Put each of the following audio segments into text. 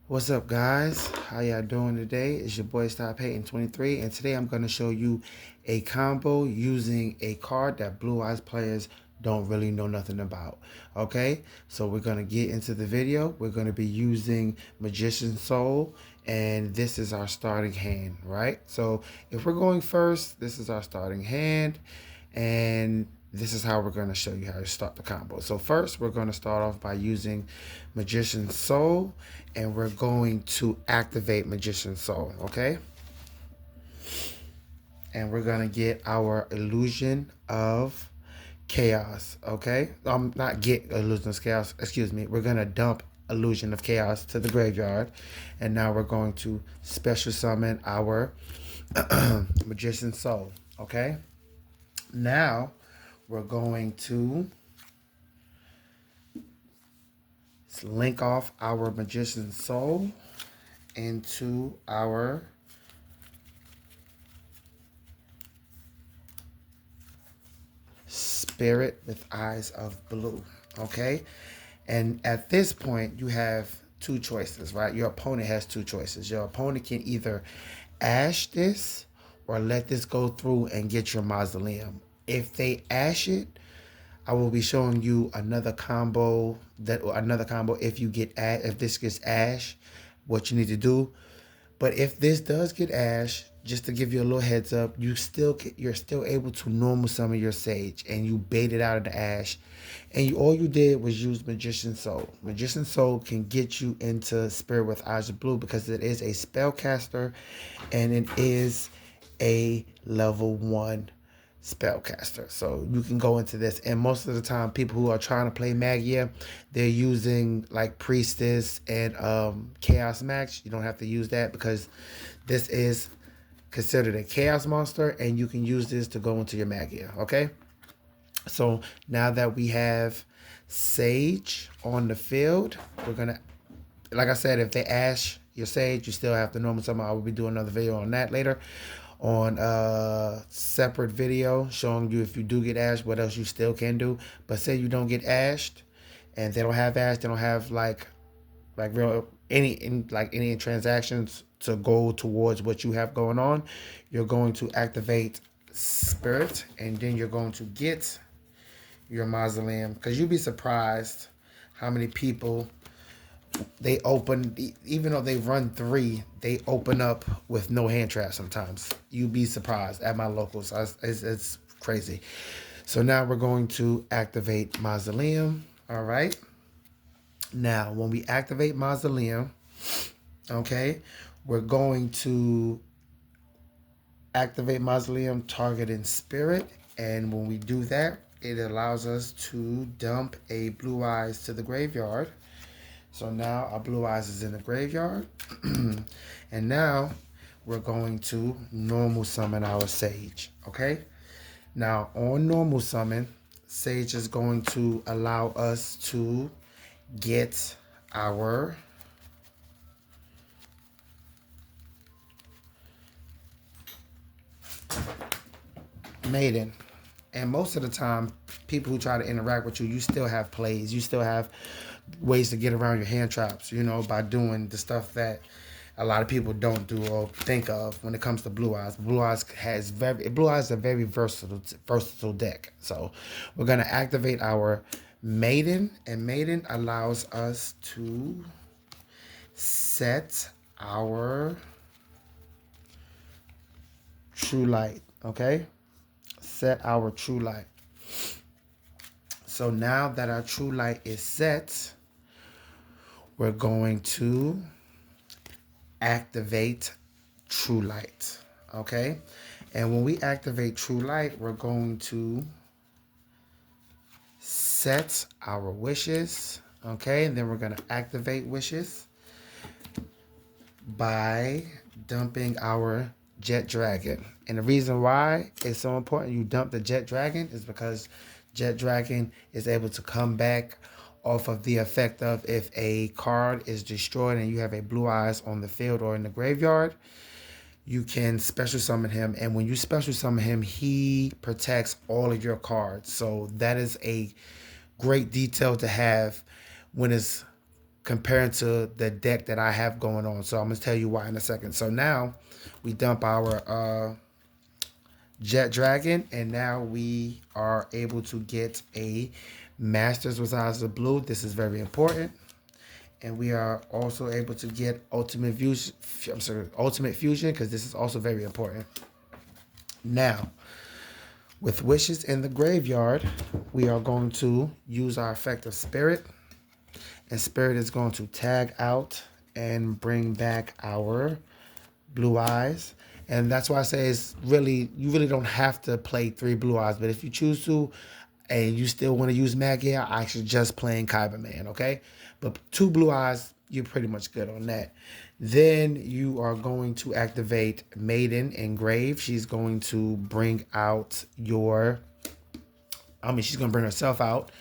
What's up, guys? How y'all doing today? It's your boy Stop Hating 23, and today I'm going to show you a combo using a card that Blue Eyes players don't really know nothing about. Okay, so we're going to get into the video. We're going to be using Magician Soul, and this is our starting hand, right? So if we're going first, this is our starting hand, and this is how we're going to show you how to start the combo. So first, we're going to start off by using Magician Soul, and we're going to activate Magician Soul, okay? And we're going to get our Illusion of Chaos, okay? Not get Illusion of Chaos, excuse me. We're going to dump Illusion of Chaos to the graveyard, and now we're going to special summon our Magician Soul, okay? Now, we're going to link off our Magician Soul into our Spirit with Eyes of Blue, okay? And at this point, you have two choices, right? Your opponent has two choices. Your opponent can either ash this or let this go through and get your mausoleum. If they ash it, I will be showing you another combo if you get if this gets ash, what you need to do. But if this does get ash, just to give you a little heads up, you're still able to normal summon your sage, and you baited out of the ash, and all you did was use Magician Soul. Magician Soul can get you into Spirit with Eyes of Blue because it is a spellcaster, and it is a level 1 spellcaster. So you can go into this, and most of the time people who are trying to play magia, they're using like Priestess and Chaos Max. You don't have to use that because this is considered a chaos monster, and you can use this to go into your magia. Okay, so now that we have Sage on the field, we're gonna, like I said, if they ash your Sage, you still have to normal summon. I will be doing another video on that later, on a separate video showing you if you do get ashed, what else you still can do. But say you don't get ashed, and they don't have ash, they don't have like real any transactions to go towards what you have going on, you're going to activate Spirit, and then you're going to get your mausoleum, because you'd be surprised how many people they open, even though they run 3, they open up with no hand trap sometimes. You'd be surprised at my locals. It's crazy. So now we're going to activate Mausoleum. All right. Now, when we activate Mausoleum, okay, we're going to activate Mausoleum targeting Spirit. And when we do that, it allows us to dump a Blue Eyes to the graveyard. So now our Blue Eyes is in the graveyard. And now we're going to normal summon our Sage, okay? Now on normal summon, Sage is going to allow us to get our Maiden. And most of the time, people who try to interact with you, you still have plays. You still have ways to get around your hand traps, you know, by doing the stuff that a lot of people don't do or think of when it comes to Blue Eyes. Blue Eyes is a very versatile deck. So we're gonna activate our Maiden, and Maiden allows us to set our True Light. Okay, set our True Light. So now that our True Light is set, we're going to activate True Light, okay? And when we activate True Light, we're going to set our wishes, okay? And then we're going to activate wishes by dumping our Jet Dragon. And the reason why it's so important you dump the Jet Dragon is because Jet Dragon is able to come back off of the effect of if a card is destroyed and you have a Blue Eyes on the field or in the graveyard, you can special summon him. And when you special summon him, he protects all of your cards. So that is a great detail to have when it's compared to the deck that I have going on. So I'm gonna tell you why in a second. So now we dump our Jet Dragon, and now we are able to get a Masters with Eyes of Blue. This is very important. And we are also able to get Ultimate Fusion. I'm sorry, Ultimate Fusion, because this is also very important. Now, with Wishes in the graveyard, we are going to use our effect of Spirit. And Spirit is going to tag out and bring back our Blue Eyes. And that's why I say it's really, you really don't have to play 3 Blue Eyes. But if you choose to, and you still want to use magia, I suggest playing Kyber Man, okay? But 2 Blue Eyes, you're pretty much good on that. Then you are going to activate Maiden Engrave. She's going to bring out your, she's going to bring herself out.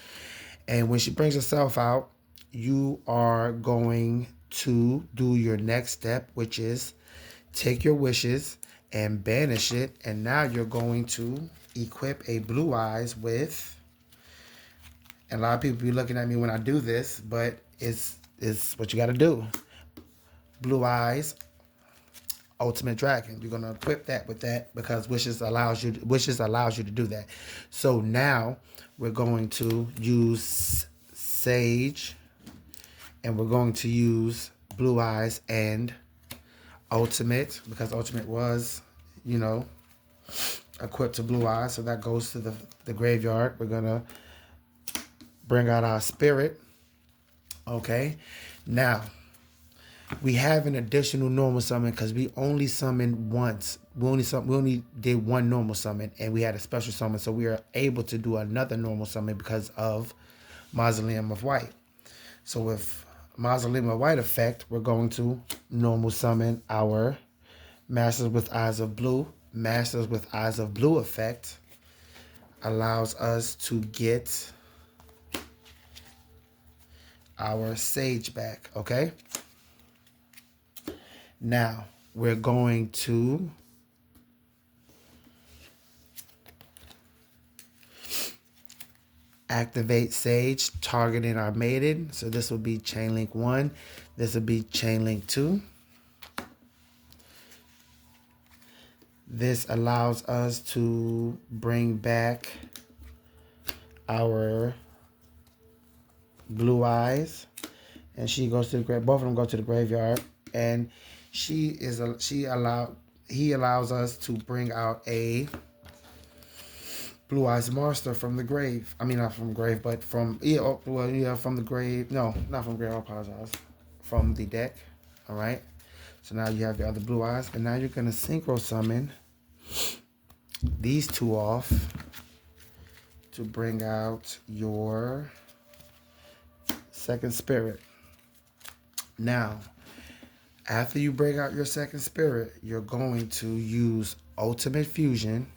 And when she brings herself out, you are going to do your next step, which is take your wishes and banish it. And now you're going to equip a Blue Eyes with, and a lot of people be looking at me when I do this, but it's what you got to do. Blue Eyes, Ultimate Dragon. You're gonna equip that with that because Wishes allows you to do that. So now we're going to use Sage, and we're going to use Blue Eyes and Ultimate, because Ultimate was, equipped to Blue Eyes. So that goes to the graveyard. We're gonna bring out our Spirit. Okay, now we have an additional normal summon because we only summoned once. We only did one normal summon, and we had a special summon, so we are able to do another normal summon because of Mausoleum of White. So with Mausoleum of White effect, we're going to normal summon our Masters with Eyes of Blue. Masters with Eyes of Blue effect allows us to get our Sage back, okay? Now, we're going to activate Sage, targeting our Maiden. So this will be Chain Link 1. This will be Chain Link 2. This allows us to bring back our Blue Eyes, and she goes to the grave. Both of them go to the graveyard, and he allows us to bring out a Blue Eyes Monster from the grave. I mean, not from the grave, but from from the grave. No, not from the grave. I apologize. From the deck. All right. So now you have your other Blue Eyes, and now you're gonna synchro summon these 2 off to bring out your second Spirit. Now, after you bring out your second Spirit, you're going to use Ultimate Fusion,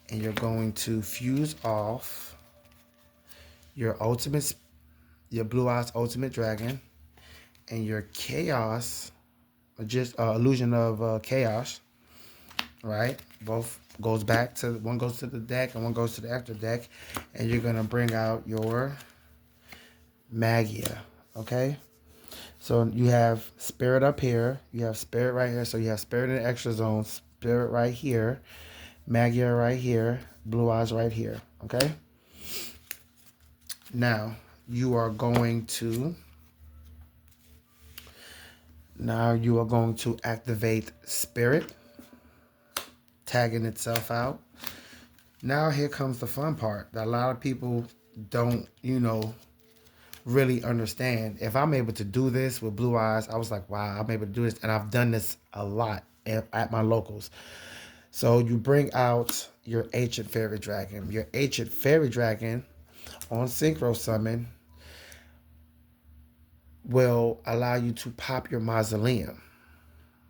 and you're going to fuse off your Blue Eyes Ultimate Dragon, and your Chaos, just Illusion of Chaos, right? Both goes back to, one goes to the deck and one goes to the after deck, and you're gonna bring out your Magia, okay? So you have Spirit up here, you have Spirit right here, so you have Spirit in the extra zone, Spirit right here, Magia right here, Blue Eyes right here, okay? Now, you are going to activate Spirit, tagging itself out. Now here comes the fun part that a lot of people don't, really understand. If I'm able to do this with Blue Eyes, I was like, wow, I'm able to do this. And I've done this a lot at my locals. So you bring out your Ancient Fairy Dragon. Your Ancient Fairy Dragon on Synchro Summon will allow you to pop your Mausoleum.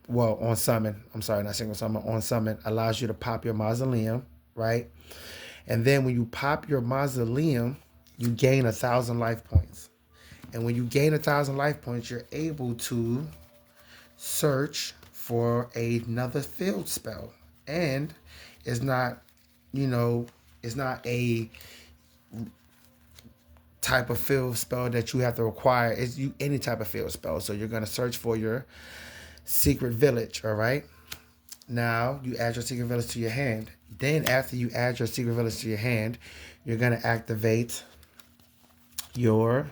Well, on Summon, I'm sorry, not Synchro Summon, on Summon allows you to pop your Mausoleum, right? And then when you pop your Mausoleum, you gain 1,000 life points. And when you gain 1,000 life points, you're able to search for another field spell. And it's not, it's not a type of field spell that you have to acquire is you any type of field spell. So you're gonna search for your secret village. All right. Now you add your secret village to your hand. Then after you add your secret village to your hand, you're gonna activate your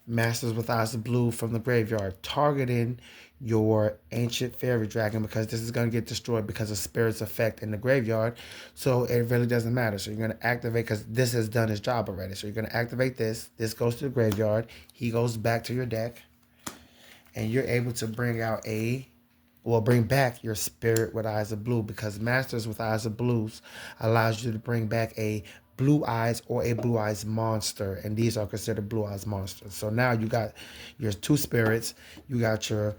Masters with Eyes of Blue from the graveyard, targeting your ancient fairy dragon because this is going to get destroyed because of spirit's effect in the graveyard. So it really doesn't matter. So you're going to activate because this has done its job already. So you're going to activate this. This goes to the graveyard. He goes back to your deck. And you're able to bring back your spirit with eyes of blue because Masters with Eyes of Blues allows you to bring back a blue eyes or a blue eyes monster, and these are considered blue eyes monsters. So now you got your two spirits, you got your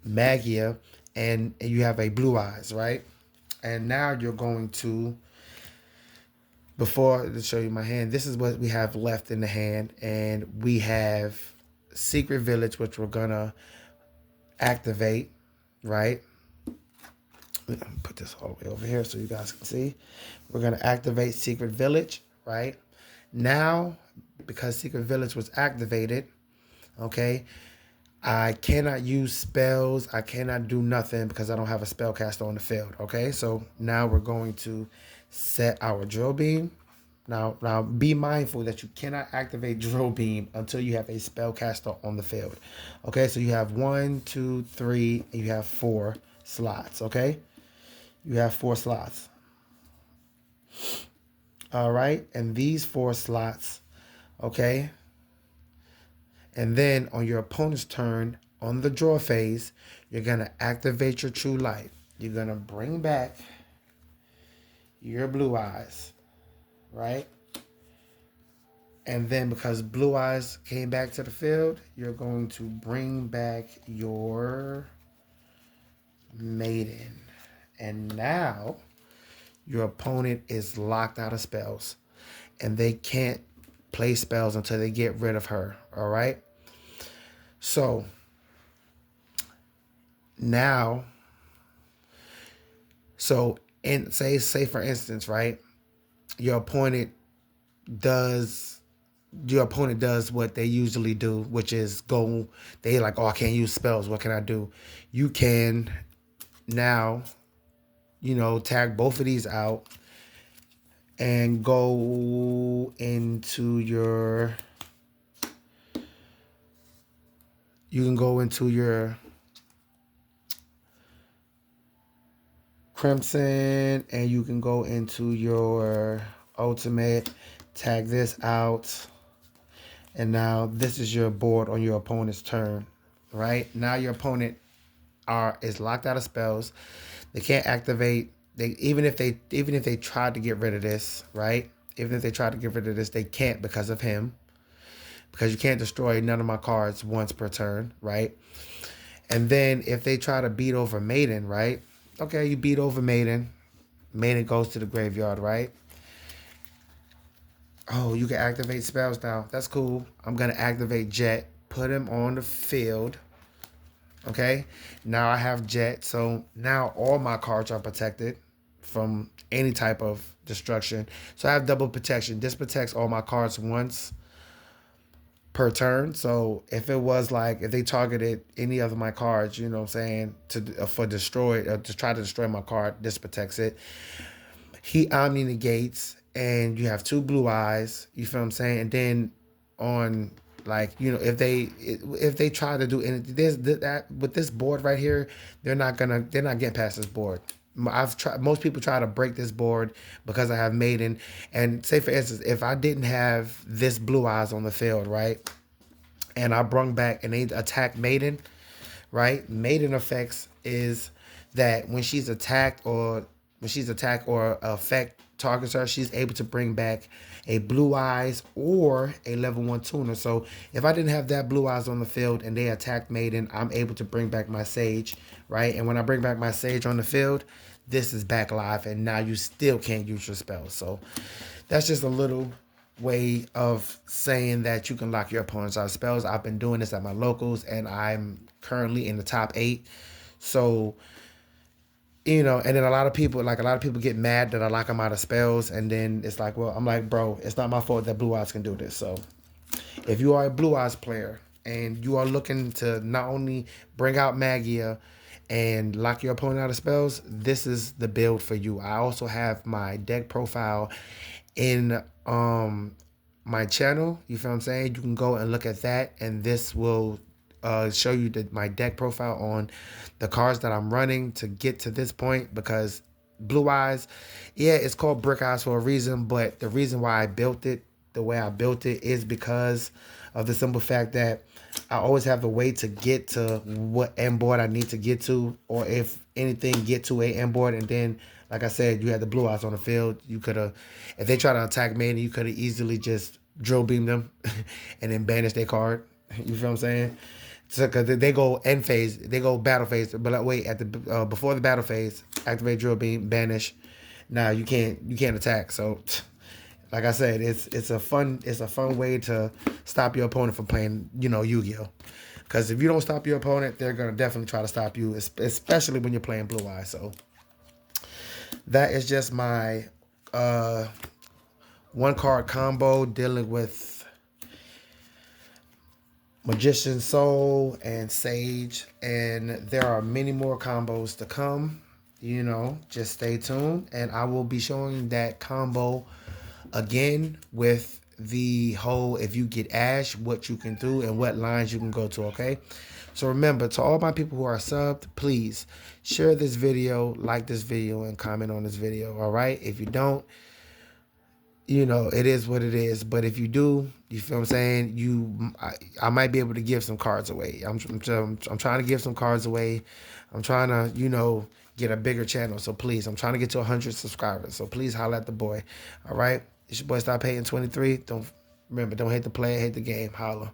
magia, and you have a blue eyes, right? And now you're going to, before to show you my hand, this is what we have left in the hand, and we have Secret Village, which we're gonna activate, right? Put this all the way over here so you guys can see. We're going to activate Secret Village, right? Now, because Secret Village was activated, okay, I cannot use spells. I cannot do nothing because I don't have a spellcaster on the field, okay? So now we're going to set our drill beam. Now be mindful that you cannot activate drill beam until you have a spellcaster on the field. Okay, so you have 1, 2, 3, and you have 4 slots, okay? You have 4 slots. All right, and these 4 slots, okay? And then on your opponent's turn, on the draw phase, you're going to activate your True Light. You're going to bring back your Blue Eyes, right? And then because Blue Eyes came back to the field, you're going to bring back your Maiden. And now your opponent is locked out of spells. And they can't play spells until they get rid of her. All right? So now, say for instance, right? Your opponent does what they usually do, which is they like, oh, I can't use spells. What can I do? You can now, tag both of these out and go into your, Crimson, and you can go into your ultimate, tag this out. And now this is your board on your opponent's turn, right? Now your opponent is locked out of spells. They can't activate. Even if they tried to get rid of this, right? Even if they tried to get rid of this, they can't because of him. Because you can't destroy none of my cards once per turn, right? And then if they try to beat over Maiden, right? Okay, you beat over Maiden. Maiden goes to the graveyard, right? Oh, you can activate spells now. That's cool. I'm going to activate Jet. Put him on the field. Okay? Now I have Jet. So now all my cards are protected from any type of destruction. So I have double protection. This protects all my cards once per turn. So if they targeted any of my cards, you know what I'm saying, to try to destroy my card, this protects it. He Omni negates, and you have 2 Blue Eyes. You feel what I'm saying? And then on, if they try to do anything, with this board right here, they're not getting past this board. Most people try to break this board because I have Maiden. And say for instance, if I didn't have this Blue Eyes on the field, right, and I brung back and they attack Maiden, right? Maiden effects is that when she's attacked or effect targets her, she's able to bring back a Blue Eyes or a level 1 tuner. So if I didn't have that Blue Eyes on the field and they attacked Maiden, I'm able to bring back my Sage, right? And when I bring back my Sage on the field, this is back live, and now you still can't use your spells. So that's just a little way of saying that you can lock your opponents out of spells. I've been doing this at my locals, and I'm currently in the top 8. So, and then a lot of people get mad that I lock them out of spells, and then it's like, well, I'm like, bro, it's not my fault that Blue Eyes can do this. So If you are a Blue Eyes player and you are looking to not only bring out magia and lock your opponent out of spells, this is the build for you. I also have my deck profile in my channel. You feel what I'm saying? You can go and look at that, and this will show you my deck profile on the cards that I'm running to get to this point. Because Blue Eyes, yeah, it's called Brick Eyes for a reason, but the reason why I built it the way I built it is because of the simple fact that I always have a way to get to what end board I need to get to, or if anything, get to a end board. And then, like I said, you had the Blue Eyes on the field. You could have, if they try to attack me, you could have easily just drill beam them and then banish their card. You feel what I'm saying? So, cause they go end phase, they go battle phase, but like, wait, at the before the battle phase, activate drill beam, banish. Now you can't attack. So, like I said, it's a fun way to stop your opponent from playing, Yu-Gi-Oh. Because if you don't stop your opponent, they're gonna definitely try to stop you, especially when you're playing Blue Eye. So that is just my one card combo dealing with Magician Soul and Sage, and there are many more combos to come. Just stay tuned, and I will be showing that combo again with the whole if you get Ash, what you can do and what lines you can go to, okay? So remember, to all my people who are subbed, please share this video, like this video, and comment on this video, all right? If you don't, it is what it is. But if you do, you feel what I'm saying? I might be able to give some cards away. I'm trying to give some cards away. I'm trying to, get a bigger channel. So please, I'm trying to get to 100 subscribers. So please holler at the boy. All right? It's your boy Stop Hating 23. Don't hate the player, hate the game. Holla.